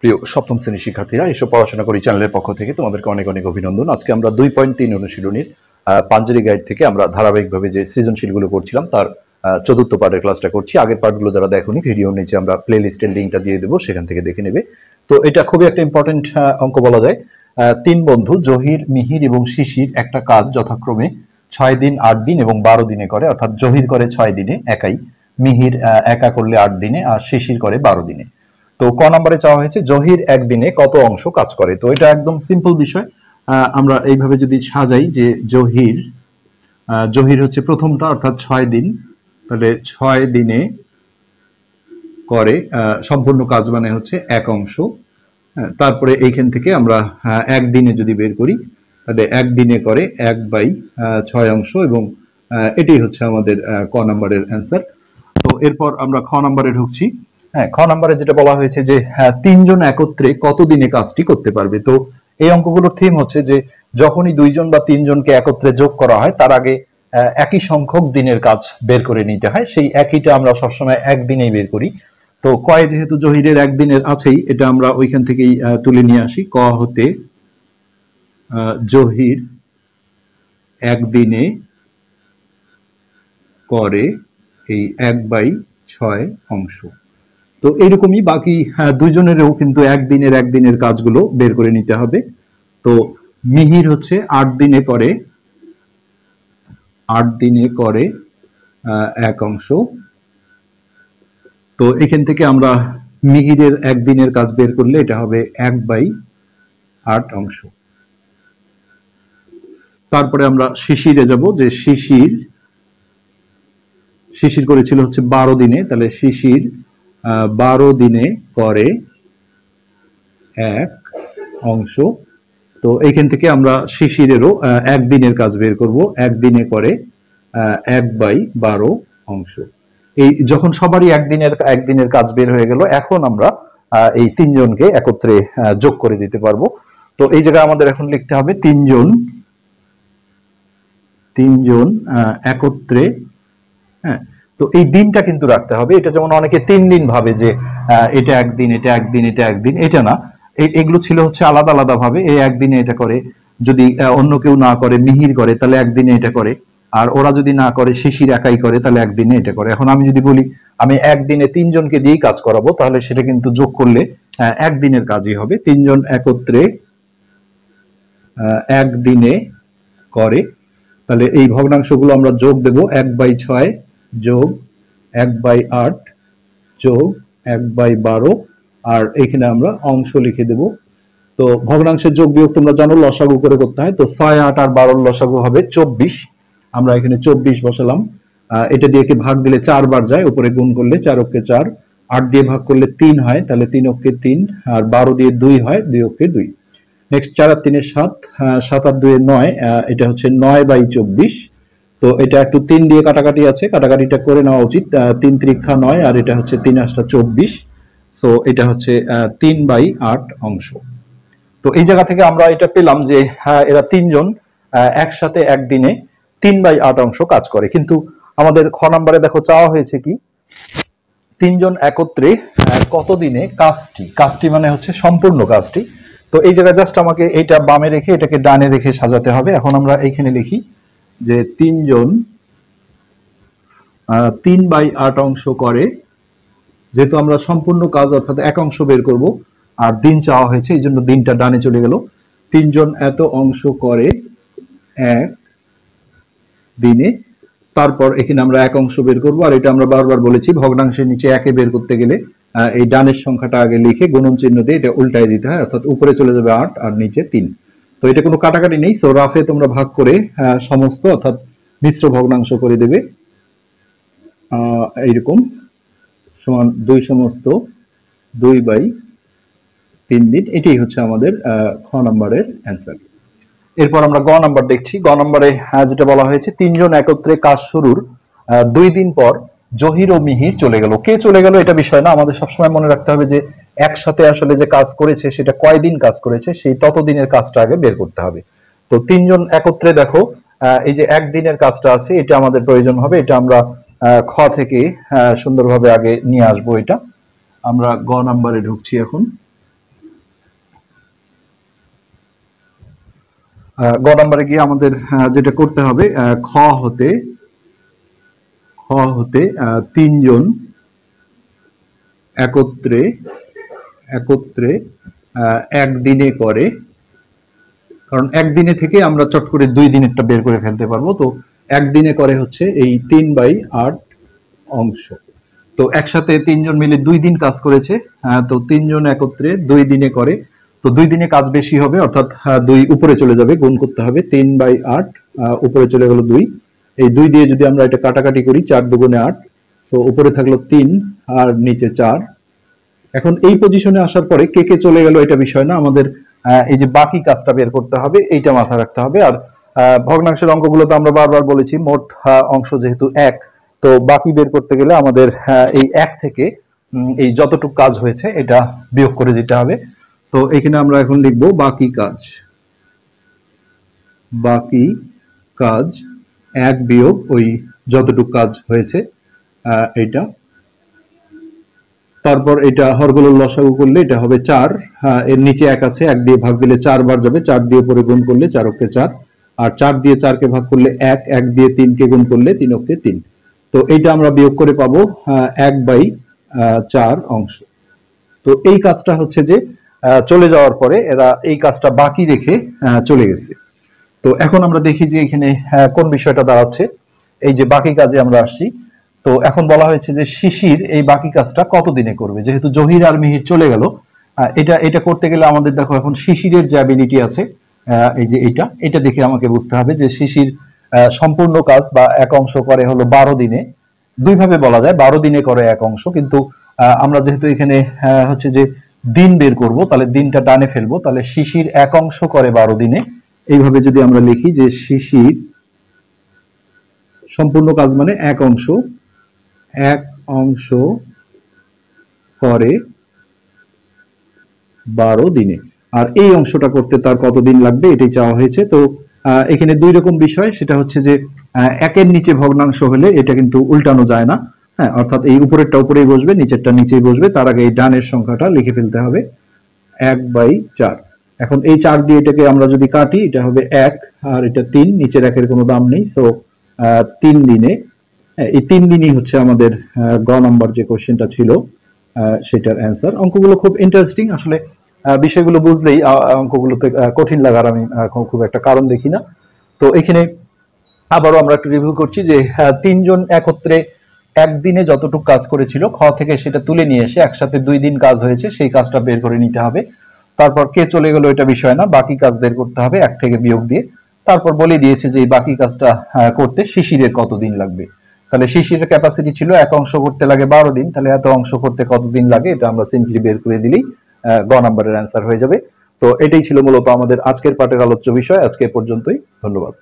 প্রিয় সপ্তম শ্রেণীর শিক্ষার্থীরা, এসব পড়াশোনা করি চ্যানেলের পক্ষ থেকে তোমাদেরকে অনেক অনেক অভিনন্দন। আজকে আমরা 2.3 অনুশীলনীর পাঞ্জেরি গাইড থেকে আমরা ধারাবাহিকভাবে যে সৃজনশীলগুলো করছিলাম তার চতুর্থ পার্টের ক্লাসটা করছি। আগের পার্টগুলো যারা দেখোনি, ভিডিওর নিচে আমরা প্লে লিস্টের লিঙ্কটা দিয়ে দেবো, সেখান থেকে দেখে নেবে। তো এটা খুবই একটা ইম্পর্টেন্ট অঙ্ক বলা যায়। তিন বন্ধু জহির, মিহির এবং শিশির একটা কাজ যথাক্রমে 6 দিন, 8 দিন এবং 12 দিনে করে। অর্থাৎ জহির করে 6 দিনে একাই, মিহির একা করলে 8 দিনে, আর শিশির করে 12 দিনে। তো ক নম্বরে চাওয়া হয়েছে জহির একদিনে কত অংশ কাজ করে। তো এটা একদম সিম্পল বিষয়। আমরা এইভাবে যদি সাজাই যে জহির হচ্ছে প্রথমটা, অর্থাৎ 6 দিন, তাহলে 6 দিনে করে সম্পূর্ণ কাজ, মানে হচ্ছে 1 অংশ। তারপরে এইখান থেকে আমরা একদিনে যদি বের করি, তাহলে একদিনে করে 1/6 অংশ, এবং এটাই হচ্ছে আমাদের ক নম্বরের অ্যান্সার। তো এরপর আমরা খ নম্বরে ঢুকছি। খ নম্বরে যেটা বলা হয়েছে যে তিনজন একত্রে কত দিনে কাজটি করতে পারবে। তো এই অঙ্কগুলোর থিম হচ্ছে যে যখনই দুইজন বা তিনজনকে একত্রে যোগ করা হয়, তার আগে একই সংখ্যক দিনের কাজ বের করে নিতে হয়। সেই একইটা আমরা সবসময় একদিনেই বের করি। তো কয় যেহেতু জহিরের একদিনের আছেই, এটা আমরা ওইখান থেকেই তুলে নিয়ে আসি। ক হতে জহির একদিনে করে এই 1/6 অংশ। তো এইরকমই বাকি দুইজনেরও কিন্তু একদিনের কাজগুলো বের করে নিতে হবে। তো মিহির হচ্ছে 8 দিনে করে 1 অংশ। তো এখান থেকে আমরা মিহিরের একদিনের কাজ বের করলে এটা হবে 1/8 অংশ। তারপরে আমরা শিশিরে যাব, যে শিশির করেছিল হচ্ছে 12 দিনে, তাহলে শিশির 12 দিনে করে 1 অংশ। তো এইখান থেকে আমরা শিশিরেরও একদিনের কাজ বের করব, একদিনে করে 1/12 অংশ। এই যখন সবারই একদিনের কাজ বের হয়ে গেল, এখন আমরা এই তিনজনকে একত্রে যোগ করে দিতে পারবো। তো এই জায়গায় আমাদের এখন লিখতে হবে তিনজন একত্রে। হ্যাঁ, তো এই দিনটা কিন্তু রাখতে হবে। এটা যেমন অনেকে 3 দিন ভাবে যে এটা একদিন, এটা একদিন, এটা একদিন, এটা না। এগুলো ছিল হচ্ছে আলাদা আলাদা ভাবে। এই একদিনে এটা করে, যদি অন্য কেউ না করে, মিহির করে, তাহলে একদিনে এটা করে। আর ওরা যদি না করে, শিশির একাই করে, তাহলে একদিনে এটা করে। এখন আমি যদি বলি আমি একদিনে তিনজনকে দিয়েই কাজ করাবো, তাহলে সেটা কিন্তু যোগ করলে একদিনের কাজই হবে। তিনজন একত্রে একদিনে করে, তাহলে এই ভগ্নাংশগুলো আমরা যোগ দেব। 1/6 যোগ 1/8 যোগ 1/12, আর এখানে আমরা অংশ লিখে দেব। তো ভগ্নাংশের যোগ বিয়োগ তোমরা জানো লসাগু করে করতে হয়। তো 6, 8 আর 12 লসাগু হবে 24। আমরা এখানে 24 বসালাম। এটা দিয়ে ভাগ দিলে 4 বার যায়, উপরে গুণ করলে 4 অক্ষে 4, 8 দিয়ে ভাগ করলে 3 হয়, তাহলে 3 অক্ষে 3, আর 12 দিয়ে 2 হয়, 2 অক্ষে 2। নেক্সট 4 আর 3 7, 7 আর 2 9, এটা হচ্ছে 9/24। তো এটা একটু 3 দিয়ে কাটাকাটি আছে, কাটাকাটিটা করে নেওয়া উচিত। 3 × 9, আর এটা হচ্ছে 3 × 24। সো এটা হচ্ছে 3/8 অংশ। তো এই জায়গা থেকে আমরা এটা পেলাম যে এরা তিনজন একসাথে একদিনে 3/8 অংশ কাজ করে। কিন্তু আমাদের খ নম্বরে দেখো চাওয়া হয়েছে কি, তিনজন একত্রে কত দিনে কাজটি মানে হচ্ছে সম্পূর্ণ কাজটি। তো এই জায়গায় জাস্ট আমাকে এইটা বামে রেখে এটাকে ডানে রেখে সাজাতে হবে। এখন আমরা এইখানে লিখি যে তিনজন 3/8 অংশ করে, যেহেতু আমরা সম্পূর্ণ কাজ অর্থাৎ 1 অংশ বের করব, আর দিন চাওয়া হয়েছে, এই জন্য দিনটা ডানে চলে গেল। তিনজন এত অংশ করে 1 দিনে। তারপর এখানে আমরা 1 অংশ বের করব, আর এটা আমরা বারবার বলেছি ভগ্নাংশের নিচে 1 বের করতে গেলে এই ডানের সংখ্যাটা আগে লিখে গুণন চিহ্ন দিয়ে এটা উল্টায় দিতে হয়, অর্থাৎ উপরে চলে যাবে 8 আর নিচে 3। তো এটা কোনো কাটাকাটি নেই। সো রাফে তোমরা ভাগ করে সমস্ত অর্থাৎ মিশ্র ভগ্নাংশ করে দেবে এইরকম, সমান 2 সমস্ত 2/3 দিন। এটাই হচ্ছে আমাদের খ নম্বরের অ্যান্সার। এরপর আমরা গ নম্বর দেখছি। গ নম্বরে যেটা বলা হয়েছে তিনজন একত্রে কাজ শুরুর 2 দিন পর জহির ও মিহির চলে গেল। কে চলে গেল এটা বিষয় না, আমাদের সবসময় মনে রাখতে হবে যে একসাথে আসলে যে কাজ করেছে সেটা কয়দিন কাজ করেছে, সেই ততদিনের কাজটা আগে বের করতে হবে। তো তিনজন একত্রে দেখো এই যে একদিনের কাজটা আছে, এটা আমাদের প্রয়োজন হবে। এটা আমরা খ থেকে সুন্দরভাবে আগে নিয়ে আসবো। এটা আমরা গ নম্বরে ঢুকছি এখন। গ নাম্বারে গিয়ে আমাদের যেটা করতে হবে, খ হতে তিনজন একত্রে একত্রে একদিনে করে, কারণ একদিনে থেকে আমরা চট করে 2 দিনেরটা বের করে ফেলতে পারবো। তো একদিনে করে হচ্ছে এই 3/8 অংশ। তো একসাথে 3 জন মিলে 2 দিন কাজ করেছে, তো 3 জন একত্রে 2 দিনে করে, তো 2 দিনে কাজ বেশি হবে, অর্থাৎ 2 উপরে চলে যাবে, গুণ করতে হবে 3/8, উপরে চলে গেল 2, এই 2 দিয়ে যদি আমরা এটা কাটাকাটি করি 4 দুগুণে 8, সো উপরে থাকলো 3 আর নিচে 4। এখন এই পজিশনে আসার পরে কে কে চলে গেল এটা বিষয় না, আমাদের এই যে বাকি কাজটা বের করতে হবে, এইটা মাথায় রাখতে হবে। আর ভগ্নাংশের অঙ্কগুলো তো আমরা বারবার বলেছি, মোট অংশ যেহেতু 1, তো বাকি বের করতে গেলে আমাদের এই 1 থেকে এই যতটুকু কাজ হয়েছে এটা বিয়োগ করে দিতে হবে। তো এখানে আমরা এখন লিখবো বাকি কাজ 1 বিয়োগ ওই যতটুকু কাজ হয়েছে এইটা। তারপর এটা হরগুলোর লসাগু করলে এটা হবে 4, এর নিচে 1 আছে, 1 দিয়ে ভাগ দিলে 4 বার যাবে, 4 দিয়ে পরে গুণ করলে 4 অক্ষে 4, আর 4 দিয়ে 4 কে ভাগ করলে 1, 1 দিয়ে 3 কে গুণ করলে 3 অক্ষে 3। তো এইটা আমরা বিয়োগ করে পাবো 1/4 অংশ। তো এই কাজটা হচ্ছে যে চলে যাওয়ার পরে এরা এই কাজটা বাকি রেখে চলে গেছে। তো এখন আমরা দেখি যে এখানে কোন বিষয়টা দাঁড়াচ্ছে, এই যে বাকি কাজে আমরা আসছি। তো এখন বলা হয়েছে যে শিশির এই বাকি কাজটা কত দিনে করবে, যেহেতু জহির আর মিহির চলে গেল, এটা করতে গেলে আমাদের দেখো এখন শিশিরের যে অ্যাবিলিটি আছে, এই যে এটা দেখে আমাকে বুঝতে হবে যে শিশির সম্পূর্ণ কাজ বা এক অংশ করে হলো 12 দিনে। দুই ভাবে বলা যায়, 12 দিনে করে এক অংশ, কিন্তু আমরা যেহেতু এখানে হচ্ছে যে দিন বের করব, তাহলে দিনটা ডানে ফেলবো, তাহলে শিশির এক অংশ করে 12 দিনে। এইভাবে যদি আমরা লিখি যে শিশির সম্পূর্ণ কাজ মানে এক অংশ করে 12 দিনে, আর এই অংশটা করতে তার কতদিন লাগবে এটাই চাওয়া হয়েছে। তো এখানে 2 রকম বিষয়, সেটা হচ্ছে যে একের নিচে ভগ্নাংশ হলে এটা কিন্তু উল্টানো যায় না, হ্যাঁ, অর্থাৎ এই উপরেরটা উপরেই বসবে, নিচেরটা নিচেই বসবে, তার আগে এই ডানের সংখ্যাটা লিখে ফেলতে হবে 1/4। এখন এই 4 দিয়ে এটাকে আমরা যদি কাটি, এটা হবে 1 আর এটা 3, নিচের 1 এর কোনো দাম নেই, সো 3 দিনে, এই 3 দিনই হচ্ছে আমাদের গ নাম্বার যে কোশ্চেনটা ছিল সেটার অ্যান্সার। অঙ্কগুলো খুব ইন্টারেস্টিং আসলে, বিষয়গুলো বুঝলেই অঙ্কগুলোতে কঠিন লাগার আমি খুব একটা কারণ দেখি না। তো এখানে আবারও আমরা একটু রিভিউ করছি যে 3 জন একত্রে একদিনে যতটুকু কাজ করেছিল, খ থেকে সেটা তুলে নিয়ে এসে একসাথে 2 দিন কাজ হয়েছে সেই কাজটা বের করে নিতে হবে। তারপর কে চলে গেল এটা বিষয় না, বাকি কাজ বের করতে হবে 1 থেকে বিয়োগ দিয়ে। তারপর বলে দিয়েছে যে এই বাকি কাজটা করতে শিশিরের কতদিন লাগবে। তাহলে শিশিরের ক্যাপাসিটি ছিল এক অংশ করতে লাগে 12 দিন, তাহলে এত অংশ করতে কতদিন লাগে এটা আমরা সিম্পলি বের করে দিলেই গ নাম্বারের অ্যান্সার হয়ে যাবে। তো এটাই ছিল মূলত আমাদের আজকের পাঠের আলোচ্য বিষয়। আজকে পর্যন্তই, ধন্যবাদ।